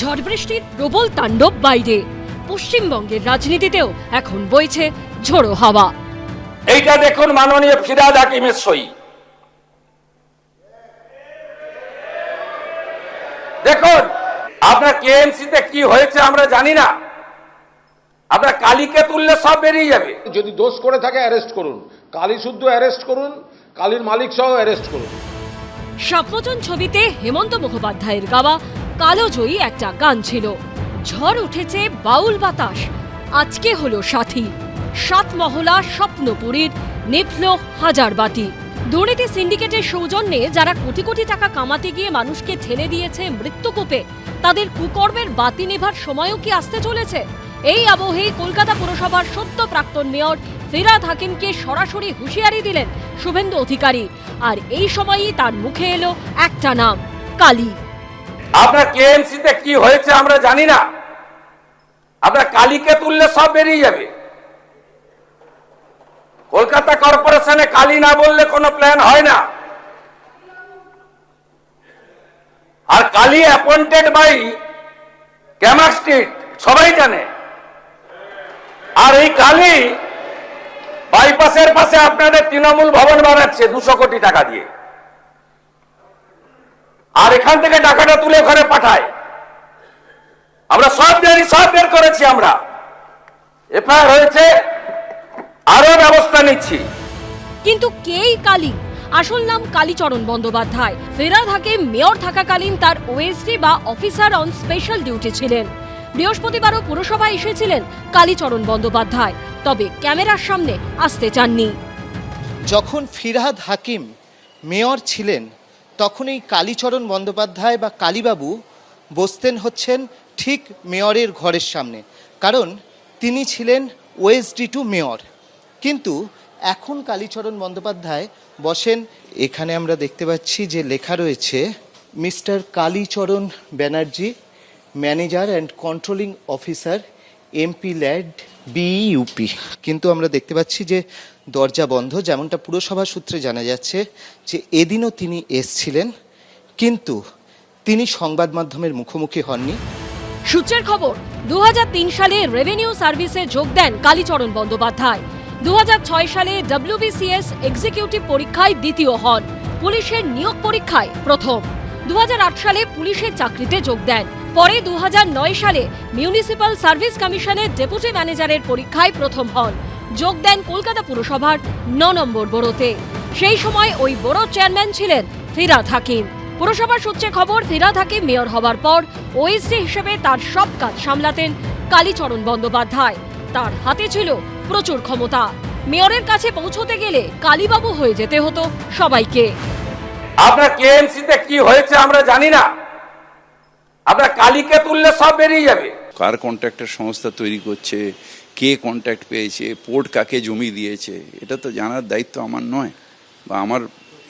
ঝড় বৃষ্টির প্রবল তাণ্ডব বাইরে, পশ্চিমবঙ্গের রাজনীতিতেও এখন বইছে ঝোড়ো হাওয়া। এইটা দেখুন মাননীয় ফিরহাদ হাকিমের সই। দেখুন আপনার কেএমসিতে কি হয়েছে আমরা জানি না, আপনার কালীকে তুললে সব বেরিয়ে যাবে। যদি দোষ করে থাকে অ্যারেস্ট করুন, কালী শুদ্ধ অ্যারেস্ট করুন, কালীর মালিক সহ অ্যারেস্ট করুন। স্বপ্নচন ছবিতে হেমন্ত মুখোপাধ্যায়ের গাওয়া কালোজয়ী একটা গান ছিল। ঝড় উঠেছে বাউল বাতাস, আজকে হলো সাথী। সাত মহলা স্বপ্নপুরীর নিভল হাজার বাতি। দুর্নীতি সিন্ডিকেটের সৌজন্যে যারা কোটি কোটি টাকা কামাতে গিয়ে মানুষকে ঠেলে দিয়েছে মৃত্যুকূপে, তাদের কুকর্মের বাতি নেভার সময়ও কি আসতে চলেছে? এই আবহেই কলকাতা পুরসভার সদ্য প্রাক্তন মেয়র ফিরহাদ হাকিমকে সরাসরি হুঁশিয়ারি দিলেন শুভেন্দু অধিকারী। আর এই সময়ই তার মুখে এলো একটা নাম, কালী। আপনার কেএমসিতে কি হয়েছে আমরা জানি না, আপনার কালীকে তুললে সব বেরিয়ে যাবে। কলকাতা কর্পোরেশনে কালী না বললে কোনো প্ল্যান হয় না। আর Kali appointed by Camac street, সবাই জানে। আর এই কালী বাইপাসের পাশে আপনাদের তৃণমূল ভবন বানাচ্ছে 200 কোটি টাকা দিয়ে, আর এখান থেকে টাকাটা তুলে ওখানে পাঠায়। আমরা সব জানি, সব বের করেছি, আমরা এফআইআর হয়েছে, আরো ব্যবস্থা নিচ্ছি। কিন্তু কেই কালী? আসল নাম কালীচরণ বন্দ্যোপাধ্যায়। ফিরহাদ হাকিম মেয়র থাকাকালীন তার ওএসডি বা অফিসার অন স্পেশাল ডিউটি ছিলেন। বৃহস্পতিবারও পুরসভায় এসেছিলেন কালীচরণ বন্দ্যোপাধ্যায়, তবে ক্যামেরার সামনে আসতে চাননি। যখন ফিরহাদ হাকিম মেয়র ছিলেন তখন এই কালীচরণ বন্দ্যোপাধ্যায় বা কালীবাবু বসতেন হচ্ছেন ঠিক মেয়রের ঘরের সামনে, কারণ তিনি ছিলেন ওএসডি টু মেয়র। কিন্তু এখন কালীচরণ বন্দ্যোপাধ্যায় বসেন, এখানে আমরা দেখতে পাচ্ছি যে লেখা রয়েছে mister Kalicharan Banerjee, manager and controlling officer, MP lad BUP. কিন্তু আমরা দেখতে পাচ্ছি যে দরজা বন্ধ, যেমনটা পুরসভা সূত্রে জানা যাচ্ছে যে এদিনও তিনি এসছিলেন, কিন্তু তিনি সংবাদ মাধ্যমের মুখোমুখি হননি। সূত্রের খবর, 2003 সালে রেভিনিউ সার্ভিসে যোগ দেন কালীচরণ বন্দ্যোপাধ্যায়। 2006 সালে WBCS এক্সিকিউটিভ পরীক্ষায় দ্বিতীয় হন, পুলিশের নিয়োগ পরীক্ষায় প্রথম। 2008 সালে পুলিশের চাকরিতে যোগ দেন। পরে 2009 সালে মিউনিসিপ্যাল সার্ভিস কমিশনের ডেপুটি ম্যানেজারের পরীক্ষায় প্রথম হন। যোগ দেন কলকাতা পুরসভার 9 নম্বর বোরোতে। সেই সময় ওই বোরো চেয়ারম্যান ছিলেন ফিরহাদ হাকিম। পুরসভার সূত্রে খবর, ফিরহাদ হাকিম মেয়র হবার পর ওএসডি হিসেবে তার সব কাজ সামলাতেন কালীচরণ বন্দ্যোপাধ্যায়। তার হাতে ছিল প্রচুর ক্ষমতা। মেয়রের কাছে পৌঁছতে গেলে কালীবাবু হয়ে যেতে হতো সবাইকে। আপনার কেএমসিতে কি হয়েছে আমরা জানি না, আপনার কালীকে তুললে সব বেরিয়ে যাবে। কার কন্ট্রাক্টের সংস্থা তৈরি করছে, কে কন্ট্রাক্ট পেয়েছে, পোর্ট কাকে জমি দিয়েছে, এটা তো জানার দায়িত্ব আমার নয়, বা আমার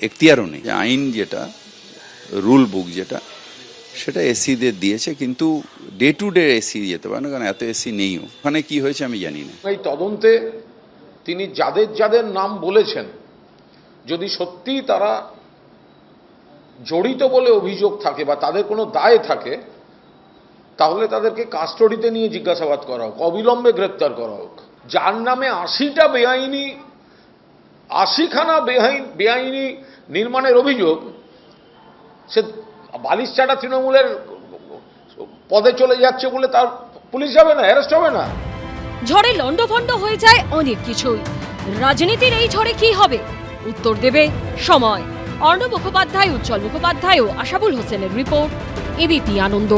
এখতিয়ারও নেই। আইন যেটা, রুল বুক যেটা, সেটা এসিদের দিয়েছে, কিন্তু ডে টু ডে এসি যেতে পারে না, কারণ এত এসি নেই। ওখানে কি হয়েছে আমি জানি না। এই তদন্তে তিনি যাদের যাদের নাম বলেছেন, যদি সত্যি তারা জড়িত বলে অভিযোগ থাকে বা তাদের কোনো দায় থাকে, তাহলে তাদেরকে কাস্টডিতে নিয়ে জিজ্ঞাসাবাদ করা হোক, অবিলম্বে গ্রেপ্তার করা হোক। যার নামে 80টা বেআইনি, 80খানা বেআইনি নির্মাণের অভিযোগ, সে বালিশচাটা তৃণমূলের পদে চলে যাচ্ছে বলে তার পুলিশ যাবে না, অ্যারেস্ট হবে না? ঝড়ে লন্ডভন্ড হয়ে যায় অনেক কিছুই। রাজনীতির এই ঝড়ে কি হবে, উত্তর দেবে সময়। অর্ণব মুখোপাধ্যায়, উজ্জ্বল মুখোপাধ্যায় ও আশাবুল হোসেনের রিপোর্ট, এবিপি আনন্দ।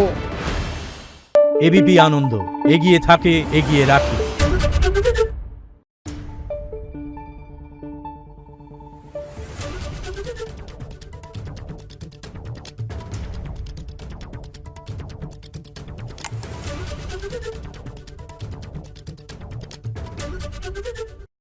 এবিপি আনন্দ, এগিয়ে থাকে, এগিয়ে রাখে।